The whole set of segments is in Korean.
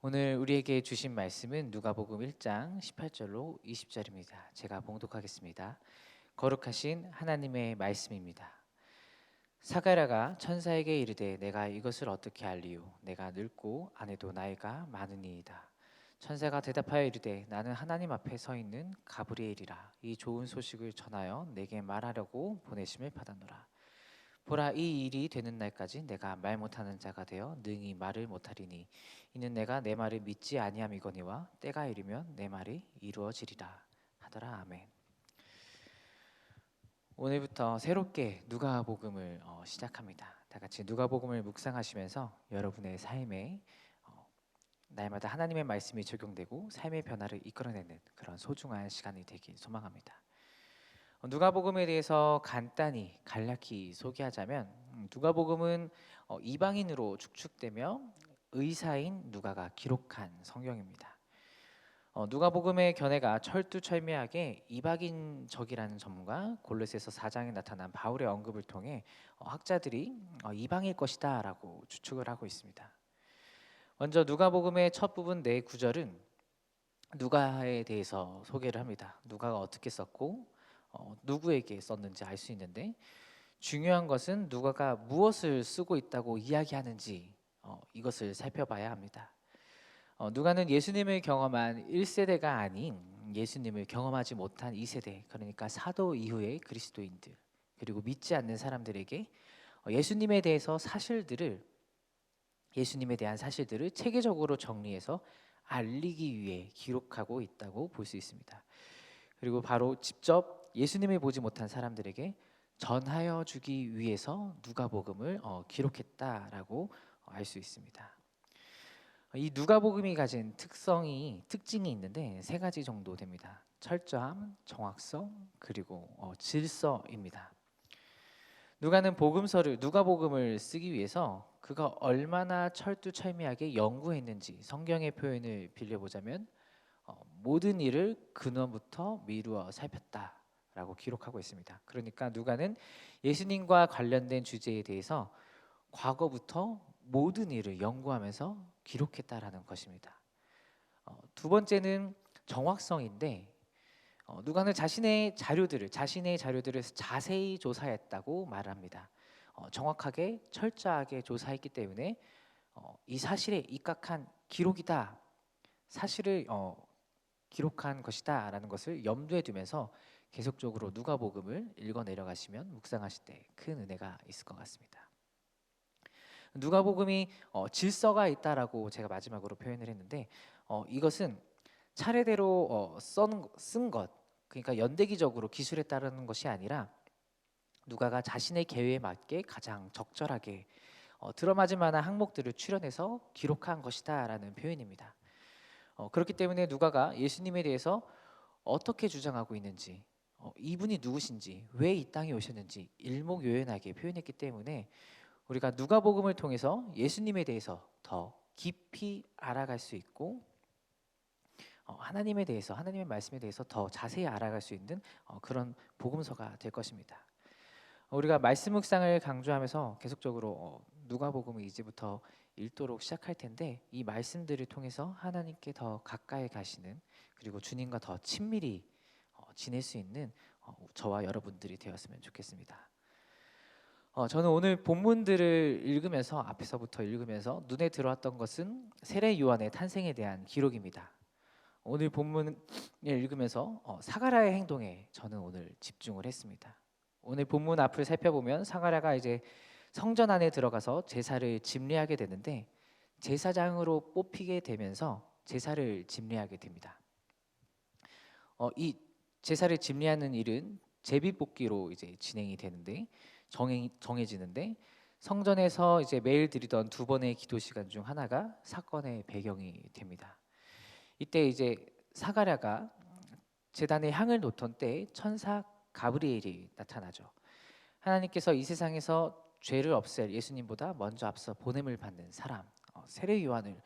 오늘 우리에게 주신 말씀은 누가복음 1장 18절로 20절입니다. 제가 봉독하겠습니다. 거룩하신 하나님의 말씀입니다. 사가랴가 천사에게 이르되 내가 이것을 어떻게 알리요? 내가 늙고 아내도 나이가 많으니이다. 천사가 대답하여 이르되 나는 하나님 앞에 서 있는 가브리엘이라. 이 좋은 소식을 전하여 내게 말하려고 보내심을 받았노라. 보라, 이 일이 되는 날까지 내가 말 못하는 자가 되어 능히 말을 못하리니 이는 내가 내 말을 믿지 아니함이거니와 때가 이르면 내 말이 이루어지리라 하더라. 아멘. 오늘부터 새롭게 누가복음을 시작합니다. 다 같이 누가복음을 묵상하시면서 여러분의 삶에 날마다 하나님의 말씀이 적용되고 삶의 변화를 이끌어내는 그런 소중한 시간이 되길 소망합니다. 누가복음에 대해서 간단히 간략히 소개하자면 누가복음은 이방인으로 축축되며 의사인 누가가 기록한 성경입니다. 누가복음의 견해가 철두철미하게 이방인적이라는 점과 골로새서 4장에 나타난 바울의 언급을 통해 학자들이 이방일 것이다라고 추측을 하고 있습니다. 먼저 누가복음의 첫 부분 네 구절은 누가에 대해서 소개를 합니다. 누가가 어떻게 썼고 누구에게 썼는지 알 수 있는데 중요한 것은 누가가 무엇을 쓰고 있다고 이야기하는지 이것을 살펴봐야 합니다. 누가는 예수님을 경험한 1세대가 아닌 예수님을 경험하지 못한 2세대, 그러니까 사도 이후의 그리스도인들 그리고 믿지 않는 사람들에게 예수님에 대한 사실들을 체계적으로 정리해서 알리기 위해 기록하고 있다고 볼 수 있습니다. 그리고 바로 직접 예수님을 보지 못한 사람들에게 전하여 주기 위해서 누가복음을 기록했다라고 알 수 있습니다. 이 누가복음이 가진 특징이 있는데 세 가지 정도 됩니다. 철저함, 정확성, 그리고 질서입니다. 누가복음을 쓰기 위해서 그가 얼마나 철두철미하게 연구했는지 성경의 표현을 빌려보자면 모든 일을 근원부터 미루어 살폈다라고 기록하고 있습니다. 그러니까 누가는 예수님과 관련된 주제에 대해서 과거부터 모든 일을 연구하면서 기록했다라는 것입니다. 두 번째는 정확성인데 누가는 자신의 자료들을 자세히 조사했다고 말합니다. 정확하게 철저하게 조사했기 때문에 이 사실에 입각한 기록이다, 사실을 기록한 것이다라는 것을 염두에 두면서 계속적으로 누가복음을 읽어 내려가시면 묵상하실 때 큰 은혜가 있을 것 같습니다. 누가복음이 질서가 있다라고 제가 마지막으로 표현을 했는데 이것은 차례대로 쓴 것, 그러니까 연대기적으로 기술에 따르는 것이 아니라 누가가 자신의 계획에 맞게 가장 적절하게 들어맞을 만한 항목들을 추려내서 기록한 것이다라는 표현입니다. 그렇기 때문에 누가가 예수님에 대해서 어떻게 주장하고 있는지, 이분이 누구신지, 왜 이 땅에 오셨는지 일목요연하게 표현했기 때문에 우리가 누가복음을 통해서 예수님에 대해서 더 깊이 알아갈 수 있고 하나님의 말씀에 대해서 더 자세히 알아갈 수 있는 그런 복음서가 될 것입니다. 우리가 말씀 묵상을 강조하면서 계속적으로 누가복음을 이제부터 읽도록 시작할 텐데 이 말씀들을 통해서 하나님께 더 가까이 가시는, 그리고 주님과 더 친밀히 지낼 수 있는 저와 여러분들이 되었으면 좋겠습니다. 저는 오늘 본문들을 읽으면서 앞에서부터 읽으면서 눈에 들어왔던 것은 세례 요한의 탄생에 대한 기록입니다. 오늘 본문을 읽으면서 사가랴의 행동에 저는 오늘 집중을 했습니다. 오늘 본문 앞을 살펴보면 사가랴가 이제 성전 안에 들어가서 제사를 집례하게 되는데 제사장으로 뽑히게 되면서 제사를 집례하게 됩니다. 이 제사를 집례하는 일은 제비뽑기로 이제 진행이 되는데 정해지는데 성전에서 이제 매일 드리던 두 번의 기도 시간 중 하나가 사건의 배경이 됩니다. 이때 이제 사가랴가 제단에 향을 놓던 때에 천사 가브리엘이 나타나죠. 하나님께서 이 세상에서 죄를 없앨 예수님보다 먼저 앞서 보냄을 받는 사람, 세례 요한을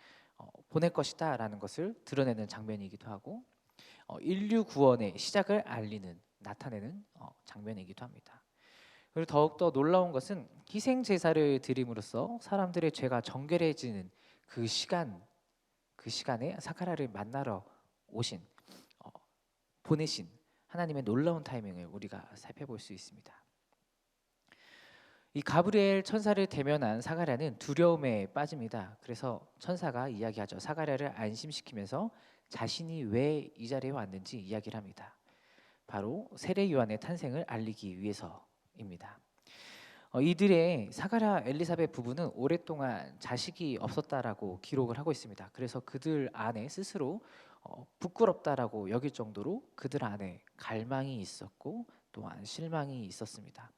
보낼 것이다라는 것을 드러내는 장면이기도 하고 인류 구원의 시작을 나타내는 장면이기도 합니다. 그리고 더욱더 놀라운 것은 희생 제사를 드림으로써 사람들의 죄가 정결해지는 그 그 시간에 사가랴를 만나러 오신 어, 보내신 하나님의 놀라운 타이밍을 우리가 살펴볼 수 있습니다. 이 가브리엘 천사를 대면한 사가랴는 두려움에 빠집니다. 그래서 천사가 이야기하죠. 사가랴를 안심시키면서 자신이 왜 이 자리에 왔는지 이야기를 합니다. 바로 세례 요한의 탄생을 알리기 위해서입니다. 이들의 사가랴 엘리사벳 부부는 오랫동안 자식이 없었다라고 기록을 하고 있습니다. 그래서 그들 안에 스스로 부끄럽다라고 여길 정도로 그들 안에 갈망이 있었고 또한 실망이 있었습니다.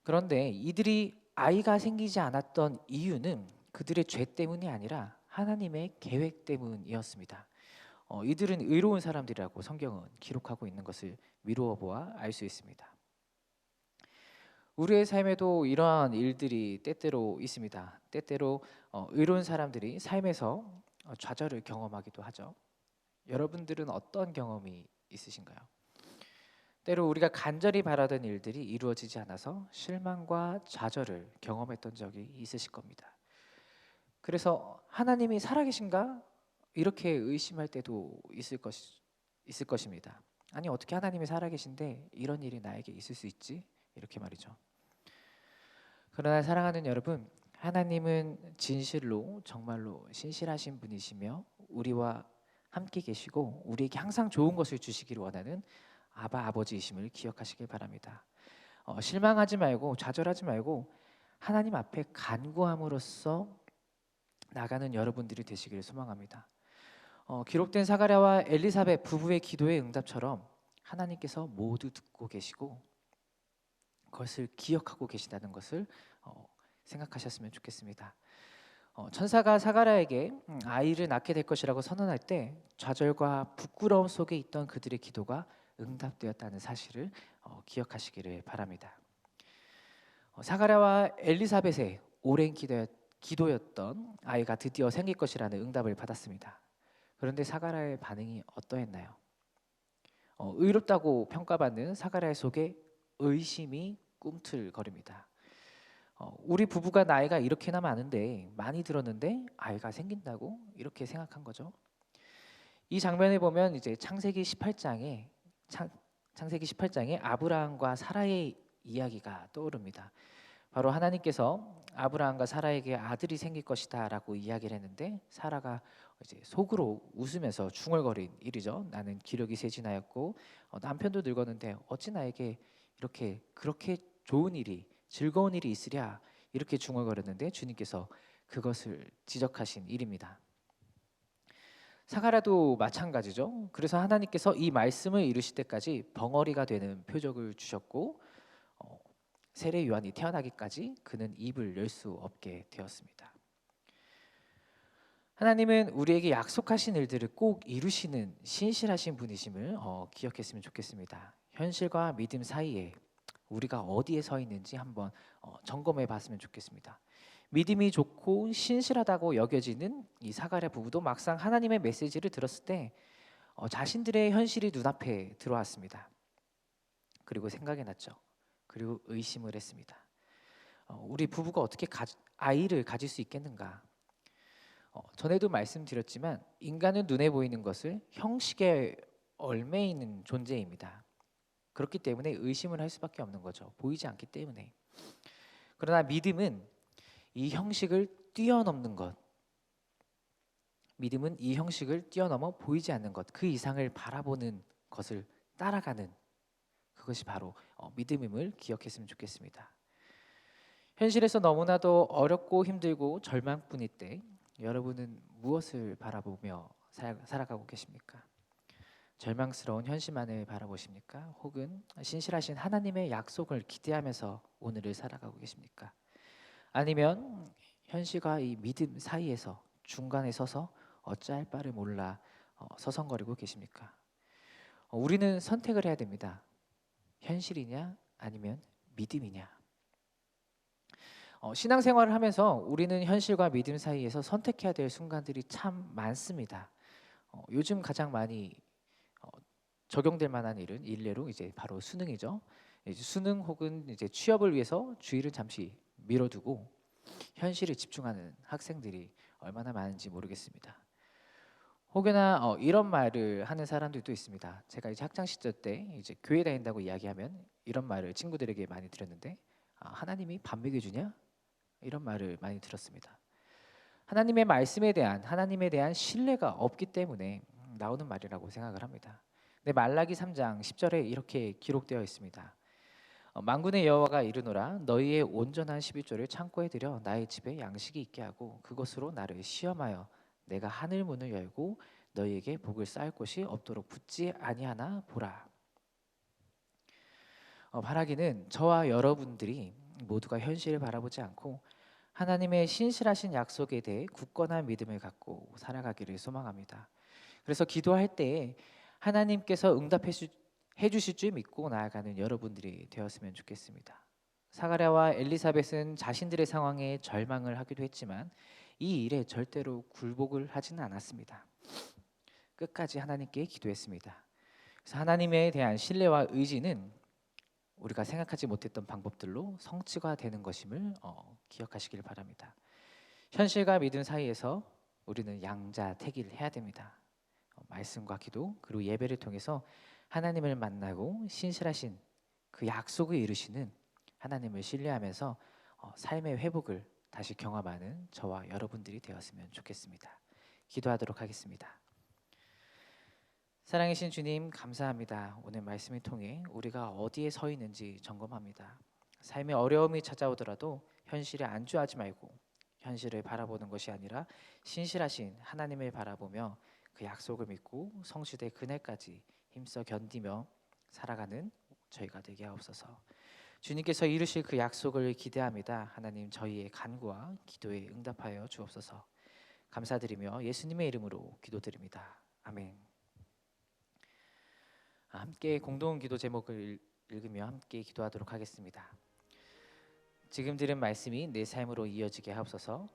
그런데 이들이 아이가 생기지 않았던 이유는 그들의 죄 때문이 아니라 하나님의 계획 때문이었습니다. 이들은 의로운 사람들이라고 성경은 기록하고 있는 것을 미루어 보아 알 수 있습니다. 우리의 삶에도 이러한 일들이 때때로 있습니다. 때때로 의로운 사람들이 삶에서 좌절을 경험하기도 하죠. 여러분들은 어떤 경험이 있으신가요? 때로 우리가 간절히 바라던 일들이 이루어지지 않아서 실망과 좌절을 경험했던 적이 있으실 겁니다. 그래서 하나님이 살아계신가? 이렇게 의심할 때도 있을 것입니다. 아니 어떻게 하나님이 살아계신데 이런 일이 나에게 있을 수 있지? 이렇게 말이죠. 그러나 사랑하는 여러분, 하나님은 진실로 정말로 신실하신 분이시며 우리와 함께 계시고 우리에게 항상 좋은 것을 주시기를 원하는 아버지이심을 기억하시길 바랍니다. 실망하지 말고 좌절하지 말고 하나님 앞에 간구함으로써 나가는 여러분들이 되시기를 소망합니다. 기록된 사가랴와 엘리사벳 부부의 기도의 응답처럼 하나님께서 모두 듣고 계시고 그것을 기억하고 계시다는 것을 생각하셨으면 좋겠습니다. 천사가 사가랴에게 아이를 낳게 될 것이라고 선언할 때 좌절과 부끄러움 속에 있던 그들의 기도가 응답되었다는 사실을 기억하시기를 바랍니다. 사가랴와 엘리사벳의 오랜 기도였던 아이가 드디어 생길 것이라는 응답을 받았습니다. 그런데 사가랴의 반응이 어떠했나요? 의롭다고 평가받는 사가랴 속에 의심이 꿈틀거립니다. 우리 부부가 나이가 이렇게나 많은데 많이 들었는데 아이가 생긴다고 이렇게 생각한 거죠. 이 장면에 보면 이제 창세기 18장에 아브라함과 사라의 이야기가 떠오릅니다. 바로 하나님께서 아브라함과 사라에게 아들이 생길 것이다라고 이야기를 했는데 사라가 이제 속으로 웃으면서 중얼거린 일이죠. 나는 기력이 세진하였고 남편도 늙었는데 어찌 나에게 그렇게 좋은 일이 즐거운 일이 있으랴 이렇게 중얼거렸는데 주님께서 그것을 지적하신 일입니다. 사가랴도 마찬가지죠. 그래서 하나님께서 이 말씀을 이루실 때까지 벙어리가 되는 표적을 주셨고 세례 요한이 태어나기까지 그는 입을 열 수 없게 되었습니다. 하나님은 우리에게 약속하신 일들을 꼭 이루시는 신실하신 분이심을 기억했으면 좋겠습니다. 현실과 믿음 사이에 우리가 어디에 서 있는지 한번 점검해 봤으면 좋겠습니다. 믿음이 좋고 신실하다고 여겨지는 이 사가랴 부부도 막상 하나님의 메시지를 들었을 때 자신들의 현실이 눈앞에 들어왔습니다. 그리고 생각이 났죠. 그리고 의심을 했습니다. 우리 부부가 어떻게 아이를 가질 수 있겠는가? 전에도 말씀드렸지만 인간은 눈에 보이는 것을 형식에 얽매이는 존재입니다. 그렇기 때문에 의심을 할 수밖에 없는 거죠. 보이지 않기 때문에. 그러나 믿음은 이 형식을 뛰어넘는 것. 믿음은 이 형식을 뛰어넘어 보이지 않는 것, 그 이상을 바라보는 것을 따라가는 그것이 바로 믿음임을 기억했으면 좋겠습니다. 현실에서 너무나도 어렵고 힘들고 절망뿐일 때 여러분은 무엇을 바라보며 살아가고 계십니까? 절망스러운 현실만을 바라보십니까? 혹은 신실하신 하나님의 약속을 기대하면서 오늘을 살아가고 계십니까? 아니면 현실과 이 믿음 사이에서 중간에 서서 어찌할 바를 몰라 서성거리고 계십니까? 우리는 선택을 해야 됩니다. 현실이냐 아니면 믿음이냐. 신앙생활을 하면서 우리는 현실과 믿음 사이에서 선택해야 될 순간들이 참 많습니다. 요즘 가장 많이 적용될 만한 일은 일례로 이제 바로 수능이죠. 이제 수능 혹은 이제 취업을 위해서 주의를 잠시 미뤄두고 현실에 집중하는 학생들이 얼마나 많은지 모르겠습니다. 혹여나 이런 말을 하는 사람들도 있습니다. 제가 이제 학창 시절 때 이제 교회 다닌다고 이야기하면 이런 말을 친구들에게 많이 들었는데, 하나님이 밥 먹여주냐? 이런 말을 많이 들었습니다. 하나님에 대한 신뢰가 없기 때문에 나오는 말이라고 생각을 합니다. 네, 말라기 3장 10절에 이렇게 기록되어 있습니다. 만군의 여호와가 이르노라, 너희의 온전한 11조를 창고에 들여 나의 집에 양식이 있게 하고 그것으로 나를 시험하여 내가 하늘 문을 열고 너희에게 복을 쌓을 곳이 없도록 붙지 아니하나 보라. 바라기는 저와 여러분들이 모두가 현실을 바라보지 않고 하나님의 신실하신 약속에 대해 굳건한 믿음을 갖고 살아가기를 소망합니다. 그래서 기도할 때 하나님께서 해 주실 줄 믿고 나아가는 여러분들이 되었으면 좋겠습니다. 사가랴와 엘리사벳은 자신들의 상황에 절망을 하기도 했지만 이 일에 절대로 굴복을 하지는 않았습니다. 끝까지 하나님께 기도했습니다. 그래서 하나님에 대한 신뢰와 의지는 우리가 생각하지 못했던 방법들로 성취가 되는 것임을 기억하시길 바랍니다. 현실과 믿음 사이에서 우리는 양자택일을 해야 됩니다. 말씀과 기도 그리고 예배를 통해서 하나님을 만나고 신실하신 그 약속을 이루시는 하나님을 신뢰하면서 삶의 회복을 다시 경험하는 저와 여러분들이 되었으면 좋겠습니다. 기도하도록 하겠습니다. 사랑하신 주님, 감사합니다. 오늘 말씀을 통해 우리가 어디에 서 있는지 점검합니다. 삶의 어려움이 찾아오더라도 현실에 안주하지 말고 현실을 바라보는 것이 아니라 신실하신 하나님을 바라보며 그 약속을 믿고 성취될 그날까지 힘써 견디며 살아가는 저희가 되게 하옵소서. 주님께서 이루실 그 약속을 기대합니다. 하나님, 저희의 간구와 기도에 응답하여 주옵소서. 감사드리며 예수님의 이름으로 기도드립니다. 아멘. 함께 공동 기도 제목을 읽으며 함께 기도하도록 하겠습니다. 지금 들은 말씀이 내 삶으로 이어지게 하옵소서.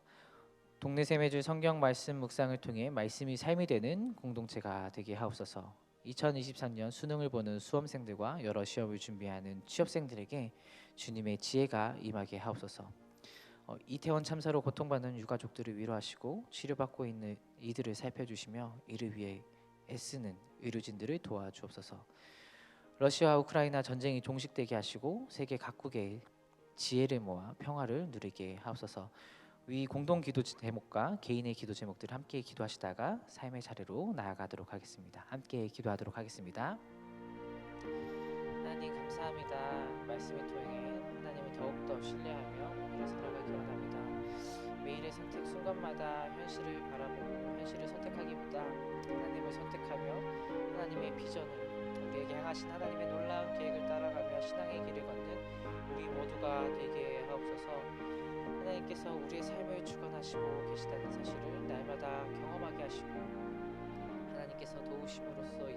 동네 샘매주 성경 말씀 묵상을 통해 말씀이 삶이 되는 공동체가 되게 하옵소서. 2023년 수능을 보는 수험생들과 여러 시험을 준비하는 취업생들에게 주님의 지혜가 임하게 하옵소서. 이태원 참사로 고통받는 유가족들을 위로하시고 치료받고 있는 이들을 살펴주시며 이를 위해 애쓰는 의료진들을 도와주옵소서. 러시아와 우크라이나 전쟁이 종식되게 하시고 세계 각국의 지혜를 모아 평화를 누리게 하옵소서. 위 공동 기도 제목과 개인의 기도 제목들 함께 기도하시다가 삶의 자리로 나아가도록 하겠습니다. 함께 기도하도록 하겠습니다. 하나님 감사합니다. 말씀을 통해 하나님을 더욱더 신뢰하며 오늘을 살아가기 원합니다. 매일의 선택 순간마다 현실을 바라보고 현실을 선택하기보다 하나님을 선택하며 하나님의 비전을 우리에게 향하신 하나님의 놀라운 계획을 따라가며 신앙의 길을 걷는 우리 모두가 되게 하옵소서. 하나님께서 우리의 삶을 주관하시고 계시다는 사실을 날마다 경험하게 하시고 하나님께서 도우심으로써